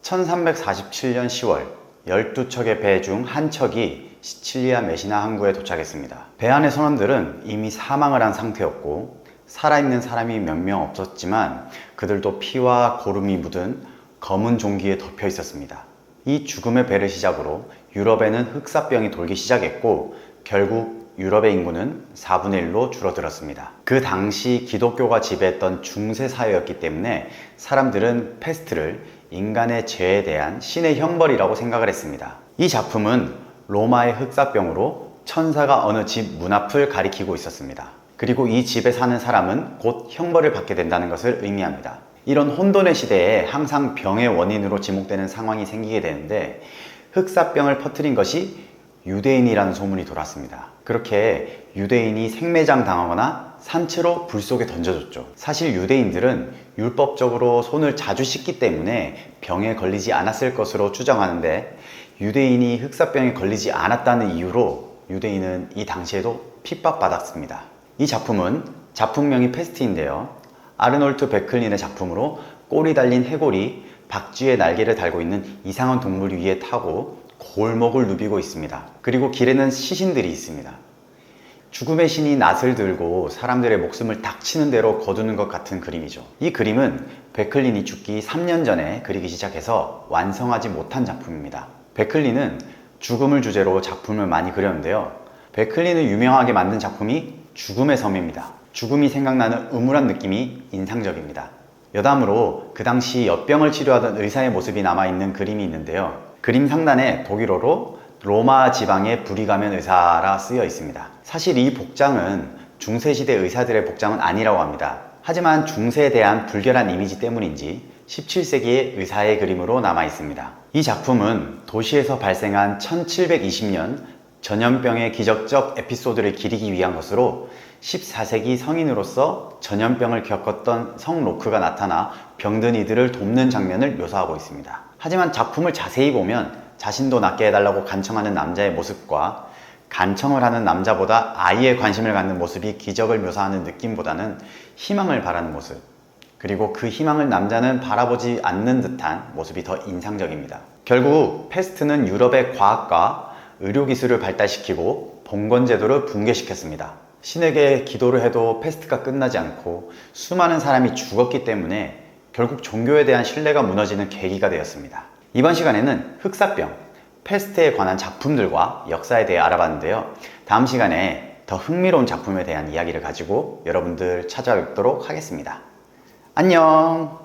1347년 10월 12척의 배 중 한 척이 시칠리아 메시나 항구에 도착했습니다. 배 안의 선원들은 이미 사망을 한 상태였고 살아있는 사람이 몇 명 없었지만 그들도 피와 고름이 묻은 검은 종기에 덮여 있었습니다. 이 죽음의 배를 시작으로 유럽에는 흑사병이 돌기 시작했고 결국 유럽의 인구는 4분의 1로 줄어들었습니다. 그 당시 기독교가 지배했던 중세 사회였기 때문에 사람들은 페스트를 인간의 죄에 대한 신의 형벌이라고 생각을 했습니다. 이 작품은 로마의 흑사병으로 천사가 어느 집 문 앞을 가리키고 있었습니다. 그리고 이 집에 사는 사람은 곧 형벌을 받게 된다는 것을 의미합니다. 이런 혼돈의 시대에 항상 병의 원인으로 지목되는 상황이 생기게 되는데 흑사병을 퍼뜨린 것이 유대인이라는 소문이 돌았습니다. 그렇게 유대인이 생매장 당하거나 산채로 불 속에 던져졌죠. 사실 유대인들은 율법적으로 손을 자주 씻기 때문에 병에 걸리지 않았을 것으로 추정하는데 유대인이 흑사병에 걸리지 않았다는 이유로 유대인은 이 당시에도 핍박받았습니다. 이 작품은 작품명이 페스트인데요. 아르놀트 베클린의 작품으로 꼬리 달린 해골이 박쥐의 날개를 달고 있는 이상한 동물 위에 타고 골목을 누비고 있습니다. 그리고 길에는 시신들이 있습니다. 죽음의 신이 낫을 들고 사람들의 목숨을 닥치는 대로 거두는 것 같은 그림이죠. 이 그림은 베클린이 죽기 3년 전에 그리기 시작해서 완성하지 못한 작품입니다. 베클린은 죽음을 주제로 작품을 많이 그렸는데요. 베클린을 유명하게 만든 작품이 죽음의 섬입니다. 죽음이 생각나는 음울한 느낌이 인상적입니다. 여담으로 그 당시 엿병을 치료하던 의사의 모습이 남아있는 그림이 있는데요. 그림 상단에 독일어로 로마 지방의 불이 가면 의사라 쓰여 있습니다. 사실 이 복장은 중세시대 의사들의 복장은 아니라고 합니다. 하지만 중세에 대한 불결한 이미지 때문인지 17세기의 의사의 그림으로 남아 있습니다. 이 작품은 도시에서 발생한 1720년 전염병의 기적적 에피소드를 기리기 위한 것으로 14세기 성인으로서 전염병을 겪었던 성 로크가 나타나 병든 이들을 돕는 장면을 묘사하고 있습니다. 하지만 작품을 자세히 보면 자신도 낫게 해달라고 간청하는 남자의 모습과 간청을 하는 남자보다 아이에 관심을 갖는 모습이 기적을 묘사하는 느낌보다는 희망을 바라는 모습, 그리고 그 희망을 남자는 바라보지 않는 듯한 모습이 더 인상적입니다. 결국 페스트는 유럽의 과학과 의료기술을 발달시키고 봉건제도를 붕괴시켰습니다. 신에게 기도를 해도 페스트가 끝나지 않고 수많은 사람이 죽었기 때문에 결국 종교에 대한 신뢰가 무너지는 계기가 되었습니다. 이번 시간에는 흑사병, 페스트에 관한 작품들과 역사에 대해 알아봤는데요. 다음 시간에 더 흥미로운 작품에 대한 이야기를 가지고 여러분들 찾아뵙도록 하겠습니다. 안녕!